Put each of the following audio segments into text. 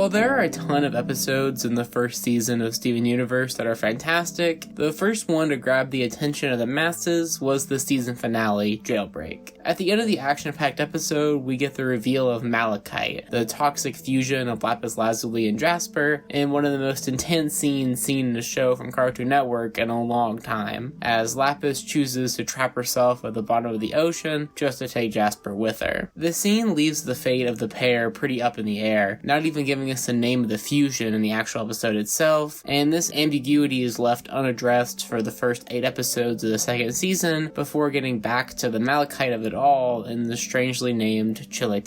While there are a ton of episodes in the first season of Steven Universe that are fantastic, the first one to grab the attention of the masses was the season finale, Jailbreak. At the end of the action-packed episode, we get the reveal of Malachite, the toxic fusion of Lapis Lazuli and Jasper, in one of the most intense scenes seen in a show from Cartoon Network in a long time, as Lapis chooses to trap herself at the bottom of the ocean just to take Jasper with her. The scene leaves the fate of the pair pretty up in the air, not even giving us the name of the fusion in the actual episode itself, and this ambiguity is left unaddressed for the first 8 episodes of the second season before getting back to the Malachite of it all in the strangely named Chille,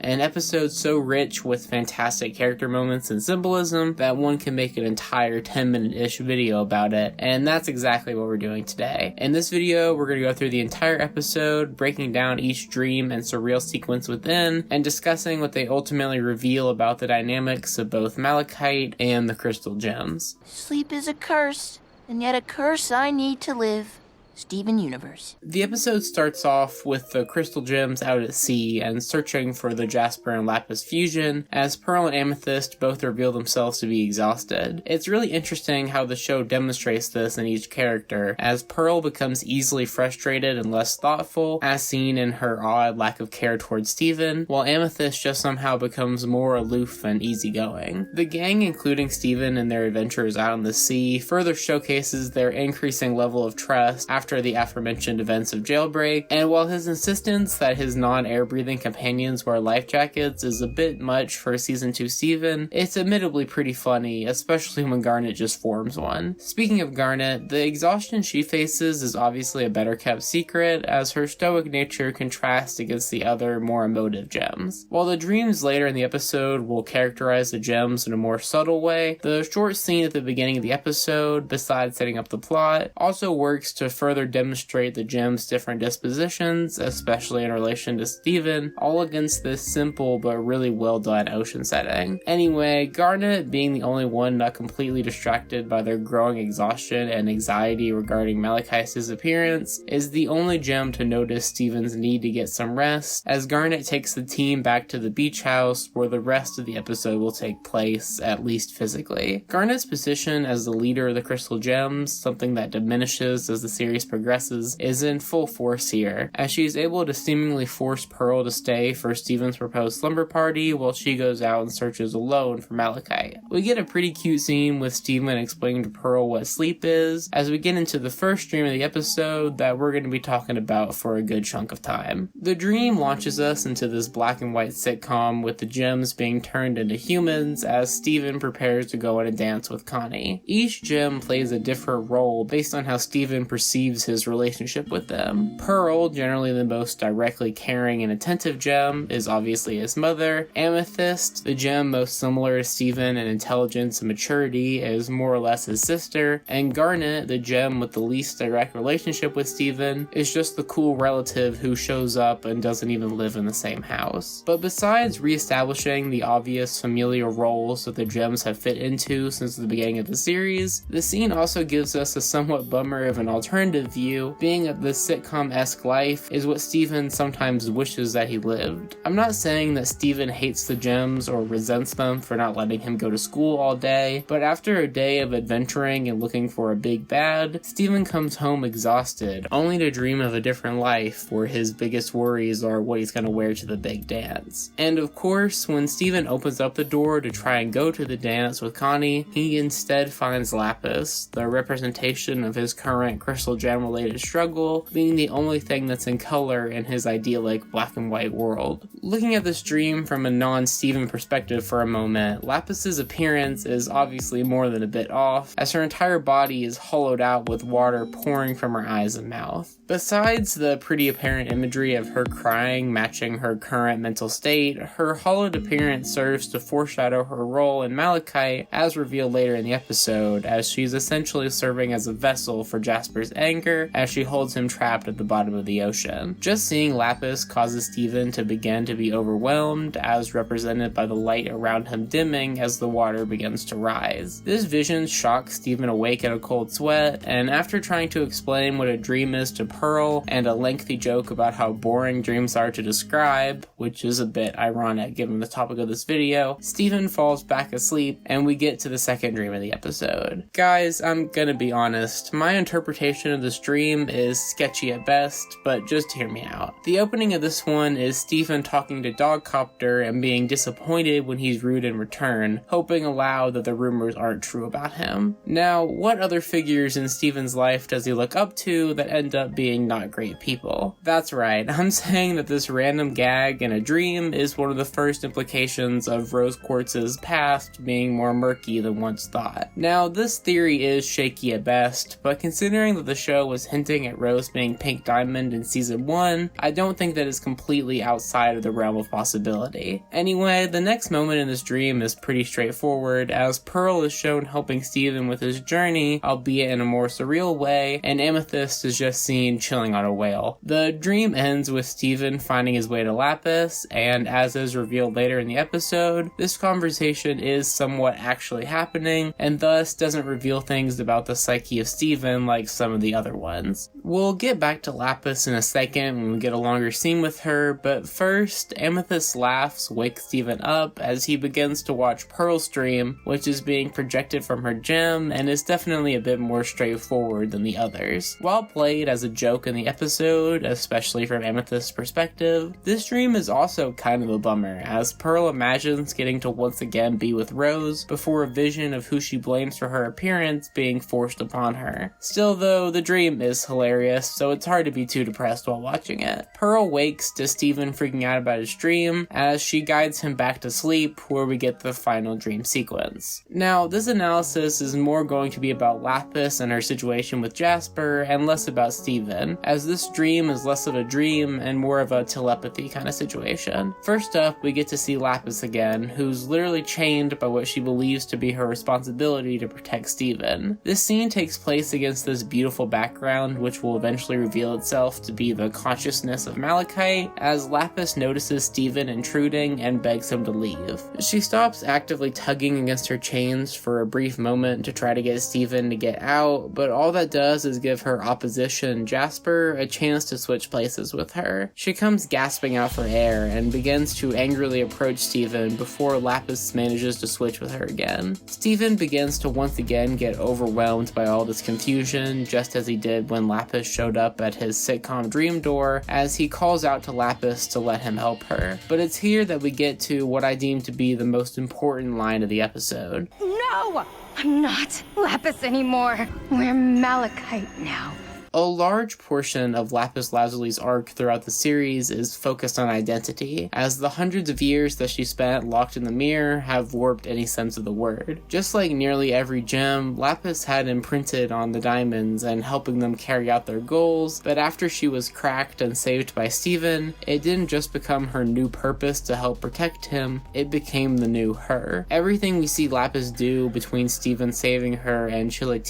an episode so rich with fantastic character moments and symbolism that one can make an entire 10-minute-ish video about it, and that's exactly what we're doing today. In this video, we're going to go through the entire episode, breaking down each dream and surreal sequence within, and discussing what they ultimately reveal about the dynamics of both Malachite and the crystal gems. Sleep is a curse, and yet a curse I need to live. Steven Universe. The episode starts off with the crystal gems out at sea and searching for the Jasper and Lapis fusion, as Pearl and Amethyst both reveal themselves to be exhausted. It's really interesting how the show demonstrates this in each character, as Pearl becomes easily frustrated and less thoughtful, as seen in her odd lack of care towards Steven, while Amethyst just somehow becomes more aloof and easygoing. The gang, including Steven and their adventures out on the sea, further showcases their increasing level of trust after the aforementioned events of Jailbreak, and while his insistence that his non-air-breathing companions wear life jackets is a bit much for Season 2 Steven, it's admittedly pretty funny, especially when Garnet just forms one. Speaking of Garnet, the exhaustion she faces is obviously a better-kept secret, as her stoic nature contrasts against the other, more emotive gems. While the dreams later in the episode will characterize the gems in a more subtle way, the short scene at the beginning of the episode, besides setting up the plot, also works to further demonstrate the gem's different dispositions, especially in relation to Steven, all against this simple but really well done ocean setting. Anyway, Garnet, being the only one not completely distracted by their growing exhaustion and anxiety regarding Malachite's disappearance, is the only gem to notice Steven's need to get some rest, as Garnet takes the team back to the beach house where the rest of the episode will take place, at least physically. Garnet's position as the leader of the crystal gems, something that diminishes as the series progresses, is in full force here, as she is able to seemingly force Pearl to stay for Steven's proposed slumber party while she goes out and searches alone for Malachite. We get a pretty cute scene with Steven explaining to Pearl what sleep is, as we get into the first dream of the episode that we're going to be talking about for a good chunk of time. The dream launches us into this black and white sitcom with the gems being turned into humans as Steven prepares to go on a dance with Connie. Each gem plays a different role based on how Steven perceives his relationship with them. Pearl, generally the most directly caring and attentive gem, is obviously his mother. Amethyst, the gem most similar to Steven in intelligence and maturity, is more or less his sister. And Garnet, the gem with the least direct relationship with Steven, is just the cool relative who shows up and doesn't even live in the same house. But besides reestablishing the obvious familial roles that the gems have fit into since the beginning of the series, the scene also gives us a somewhat bummer of an alternative view, being that this sitcom-esque life is what Steven sometimes wishes that he lived. I'm not saying that Steven hates the gems or resents them for not letting him go to school all day, but after a day of adventuring and looking for a big bad, Steven comes home exhausted, only to dream of a different life where his biggest worries are what he's going to wear to the big dance. And of course, when Steven opens up the door to try and go to the dance with Connie, he instead finds Lapis, the representation of his current crystal gem-related struggle, being the only thing that's in color in his idyllic black and white world. Looking at this dream from a non-Steven perspective for a moment, Lapis's appearance is obviously more than a bit off, as her entire body is hollowed out with water pouring from her eyes and mouth. Besides the pretty apparent imagery of her crying matching her current mental state, her hollowed appearance serves to foreshadow her role in Malachite, as revealed later in the episode, as she's essentially serving as a vessel for Jasper's anger finger as she holds him trapped at the bottom of the ocean. Just seeing Lapis causes Steven to begin to be overwhelmed, as represented by the light around him dimming as the water begins to rise. This vision shocks Steven awake in a cold sweat, and after trying to explain what a dream is to Pearl and a lengthy joke about how boring dreams are to describe, which is a bit ironic given the topic of this video, Steven falls back asleep and we get to the second dream of the episode. Guys, I'm gonna be honest, my interpretation of this dream is sketchy at best, but just hear me out. The opening of this one is Steven talking to Dogcopter and being disappointed when he's rude in return, hoping aloud that the rumors aren't true about him. Now, what other figures in Steven's life does he look up to that end up being not great people? That's right, I'm saying that this random gag in a dream is one of the first implications of Rose Quartz's past being more murky than once thought. Now, this theory is shaky at best, but considering that the show was hinting at Rose being Pink Diamond in season 1, I don't think that is completely outside of the realm of possibility. Anyway, the next moment in this dream is pretty straightforward, as Pearl is shown helping Steven with his journey, albeit in a more surreal way, and Amethyst is just seen chilling on a whale. The dream ends with Steven finding his way to Lapis, and as is revealed later in the episode, this conversation is somewhat actually happening, and thus doesn't reveal things about the psyche of Steven like some of the other ones. We'll get back to Lapis in a second when we get a longer scene with her, but first, Amethyst's laughs wake Steven up as he begins to watch Pearl's dream, which is being projected from her gem and is definitely a bit more straightforward than the others. While played as a joke in the episode, especially from Amethyst's perspective, this dream is also kind of a bummer, as Pearl imagines getting to once again be with Rose before a vision of who she blames for her appearance being forced upon her. Still though, the dream is hilarious, so it's hard to be too depressed while watching it. Pearl wakes to Steven freaking out about his dream as she guides him back to sleep, where we get the final dream sequence. Now, this analysis is more going to be about Lapis and her situation with Jasper and less about Steven, as this dream is less of a dream and more of a telepathy kind of situation. First up, we get to see Lapis again, who's literally chained by what she believes to be her responsibility to protect Steven. This scene takes place against this beautiful background, which will eventually reveal itself to be the consciousness of Malachite, as Lapis notices Steven intruding and begs him to leave. She stops actively tugging against her chains for a brief moment to try to get Steven to get out, but all that does is give her opposition, Jasper, a chance to switch places with her. She comes gasping out for air and begins to angrily approach Steven before Lapis manages to switch with her again. Steven begins to once again get overwhelmed by all this confusion, just as he did when Lapis showed up at his sitcom dream door, as he calls out to Lapis to let him help her. But it's here that we get to what I deem to be the most important line of the episode. No! I'm not Lapis anymore. We're Malachite now. A large portion of Lapis Lazuli's arc throughout the series is focused on identity, as the hundreds of years that she spent locked in the mirror have warped any sense of the word. Just like nearly every gem, Lapis had imprinted on the diamonds and helping them carry out their goals, but after she was cracked and saved by Steven, it didn't just become her new purpose to help protect him, it became the new her. Everything we see Lapis do between Steven saving her and Chille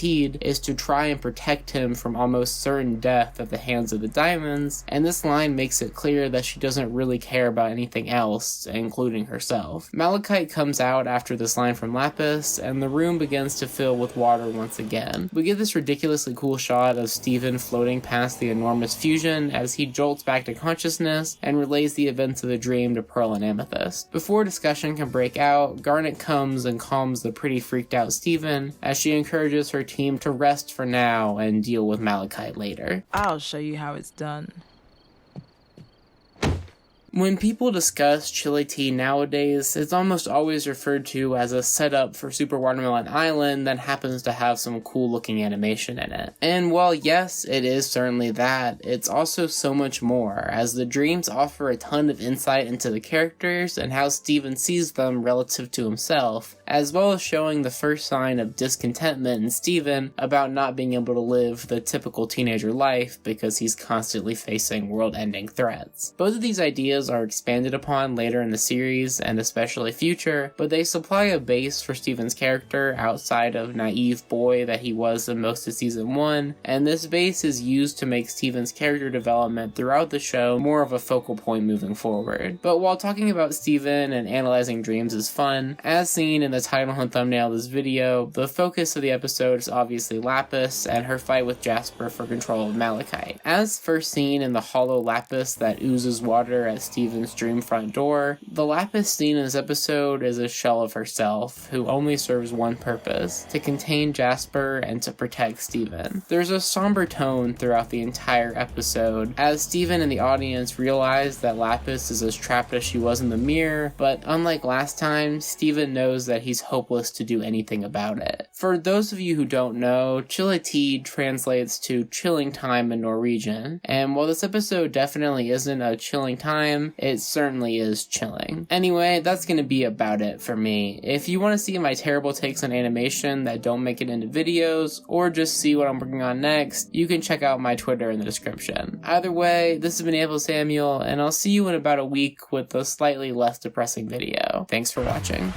is to try and protect him from almost certain death at the hands of the diamonds, and this line makes it clear that she doesn't really care about anything else, including herself. Malachite comes out after this line from Lapis, and the room begins to fill with water once again. We get this ridiculously cool shot of Steven floating past the enormous fusion as he jolts back to consciousness and relays the events of the dream to Pearl and Amethyst. Before discussion can break out, Garnet comes and calms the pretty freaked out Steven as she encourages her team to rest for now and deal with Malachite later. I'll show you how it's done. When people discuss Chille tea nowadays, it's almost always referred to as a setup for Super Watermelon Island that happens to have some cool looking animation in it. And while yes, it is certainly that, it's also so much more, as the dreams offer a ton of insight into the characters and how Steven sees them relative to himself, as well as showing the first sign of discontentment in Steven about not being able to live the typical teenager life because he's constantly facing world-ending threats. Both of these ideas ideas are expanded upon later in the series, and especially future, but they supply a base for Steven's character outside of naive boy that he was in most of season 1, and this base is used to make Steven's character development throughout the show more of a focal point moving forward. But while talking about Steven and analyzing dreams is fun, as seen in the title and thumbnail of this video, the focus of the episode is obviously Lapis and her fight with Jasper for control of Malachite. As first seen in the hollow Lapis that oozes water at Steven's dream front door, the Lapis seen in this episode is a shell of herself, who only serves one purpose: to contain Jasper and to protect Steven. There's a somber tone throughout the entire episode, as Steven and the audience realize that Lapis is as trapped as she was in the mirror, but unlike last time, Steven knows that he's hopeless to do anything about it. For those of you who don't know, Chille translates to chilling time in Norwegian, and while this episode definitely isn't a chilling time, it certainly is chilling. Anyway, that's gonna be about it for me. If you want to see my terrible takes on animation that don't make it into videos, or just see what I'm working on next, you can check out my Twitter in the description. Either way, this has been AmpleSamuel, and I'll see you in about a week with a slightly less depressing video. Thanks for watching.